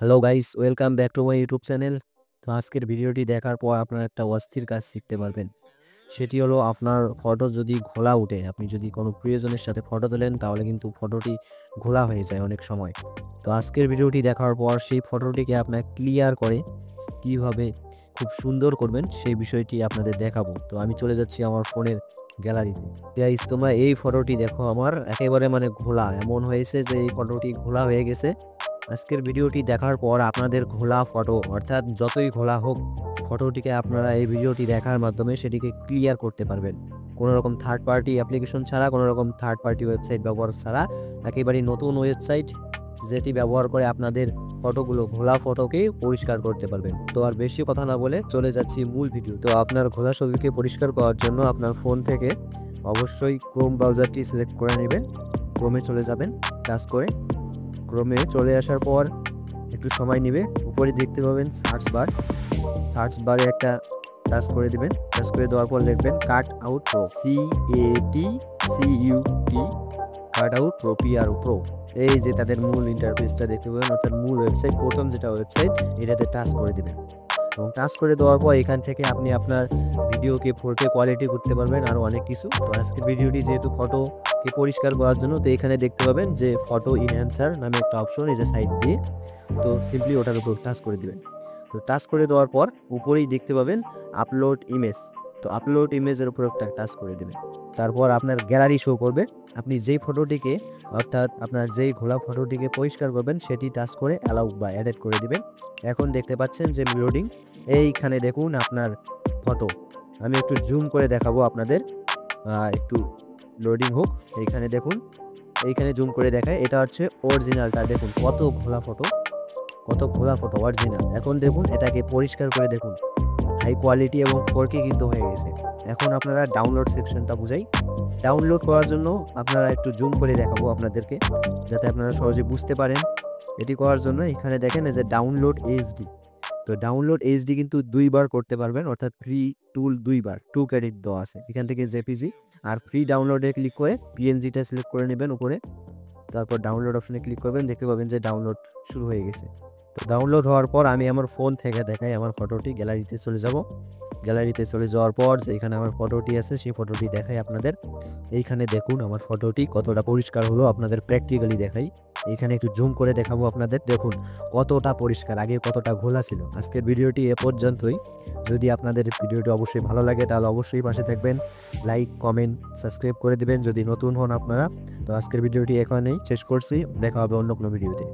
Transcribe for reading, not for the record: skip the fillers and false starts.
Hello guys, welcome back to my YouTube channel. তো আজকের ভিডিওটি দেখার পর আপনারা একটা অস্থির কাজ শিখতে পারবেন। সেটি হলো, আপনার ফটো যদি ঘোলা উঠে, আপনি যদি কোনো প্রিয়জনের সাথে ফটো তোলেন তাহলে কিন্তু ফটোটি ঘোলা হয়ে যায় অনেক সময়। তো আজকের ভিডিওটি দেখার পর সেই ফটোটিকে আপনার ক্লিয়ার করে কিভাবে খুব সুন্দর করবেন সেই বিষয়টি আপনাদের দেখাবো। তো আমি চলে যাচ্ছি আমার ফোনের গ্যালারিতে। গাইস, তোমরা এই ফটোটি দেখো, আমার একেবারে ঘোলা এমন হয়েছে যে এই ফটোটি ঘোলা হয়ে গেছে। আজকের ভিডিওটি দেখার পর আপনাদের ঘোলা ফটো, অর্থাৎ যতই ঘোলা হোক, ফটোটিকে আপনারা এই ভিডিওটি দেখার মাধ্যমে সেটিকে ক্লিয়ার করতে পারবেন। কোনো রকম থার্ড পার্টি অ্যাপ্লিকেশন ছাড়া, কোনো রকম থার্ড পার্টি ওয়েবসাইট ব্যবহার ছাড়া, একেবারেই নতুন ওয়েবসাইট যেটি ব্যবহার করে আপনাদের ফটোগুলো, ঘোলা ফটোকে পরিষ্কার করতে পারবেন। তো আর বেশি কথা না বলে চলে যাচ্ছি মূল ভিডিও। তো আপনার ঘোলা ছবিকে পরিষ্কার করার জন্য আপনার ফোন থেকে অবশ্যই ক্রোম ব্রাউজারটি সিলেক্ট করে নেবেন। ক্রোমে চলে যাবেন, টাচ করে ক্রোমে চলে আসার পর একটু সময় নেবে। উপরে দেখতে পাবেন সার্চ বারে একটা টাচ করে দিবেন। টাচ করে দেওয়ার পর লিখবেন cut out pro, CATCUT, cut out pro, PRO। এই যে তাদের মূল ইন্টারফেসটা দেখতে পাবেন, অর্থাৎ মূল ওয়েবসাইট, প্রথম যেটা ওয়েবসাইট, এটাতে টাচ করে দিবেন। এবং টাচ করে দেওয়ার পর এখান থেকে আপনি আপনার ভিডিওকে 4K কোয়ালিটি করতে পারবেন, আরও অনেক কিছু। তো আজকের ভিডিওটি যেহেতু ফটোকে পরিষ্কার করার জন্য, তো এখানে দেখতে পাবেন যে ফটো ইনহ্যান্সার নামে একটা অপশন, এই যে সাইড দিয়ে, তো সিম্পলি ওটার উপর টাচ করে দিবেন। তো টাচ করে দেওয়ার পর উপরেই দেখতে পাবেন আপলোড ইমেজ। তো আপলোড ইমেজের উপর একটা টাচ করে দেবেন। তারপর আপনার গ্যালারি শো করবে। আপনি যেই ফটোটিকে, অর্থাৎ আপনার যেই ঘোলা ফটোটিকে পরিষ্কার করবেন, সেটি টাচ করে অ্যালাউ বা অ্যাডেড করে দিবেন। এখন দেখতে পাচ্ছেন যে লোডিং, এইখানে দেখুন আপনার ফটো। আমি একটু জুম করে দেখাবো আপনাদের, একটু লোডিং হোক। এইখানে দেখুন, এইখানে জুম করে দেখায়, এটা হচ্ছে অরিজিনালটা। দেখুন কত ঘোলা ফটো অরিজিনাল। এখন দেখুন, এটাকে পরিষ্কার করে দেখুন, হাই কোয়ালিটি এবং 4K কিন্তু হয়ে গেছে। এখন আপনারা ডাউনলোড সেকশনটা বুঝাই। ডাউনলোড করার জন্য আপনারা একটু জুম করে দেখাবো আপনাদেরকে, যাতে আপনারা সহজে বুঝতে পারেন। এটি করার জন্য এখানে দেখেন যে ডাউনলোড এইচডি। তো ডাউনলোড এইচডি কিন্তু দুইবার করতে পারবেন, অর্থাৎ ফ্রি টুল দুইবার, 2 ক্রেডিট দেওয়া আছে। এখান থেকে জেপিজি আর ফ্রি ডাউনলোডে ক্লিক করে পিএনজিটা সিলেক্ট করে নেবেন উপরে। তারপর ডাউনলোড অপশনে ক্লিক করবেন, দেখতে পাবেন যে ডাউনলোড শুরু হয়ে গেছে। তো ডাউনলোড হওয়ার পর আমি আমার ফোন থেকে দেখাই আমার ফটোটি। গ্যালারিতে চলে যাব। গ্যালারিতে চলে যাওয়ার পর যেখানে আমার ফটোটি আছে সেই ফটোটি দেখাই আপনাদের। এইখানে দেখুন আমার ফটোটি কতটা পরিষ্কার হলো, আপনাদের প্র্যাকটিক্যালি দেখাই। এইখানে একটু জুম করে দেখাবো আপনাদের। দেখুন কতটা পরিষ্কার, আগে কতটা ঘোলা ছিল। আজকের ভিডিওটি এ পর্যন্তই। যদি আপনাদের ভিডিওটি অবশ্যই ভালো লাগে তাহলে অবশ্যই পাশে থাকবেন, লাইক, কমেন্ট, সাবস্ক্রাইব করে দিবেন যদি নতুন হন আপনারা। তো আজকের ভিডিওটি এখানেই শেষ করছি, দেখা হবে অন্য কোনো ভিডিওতে।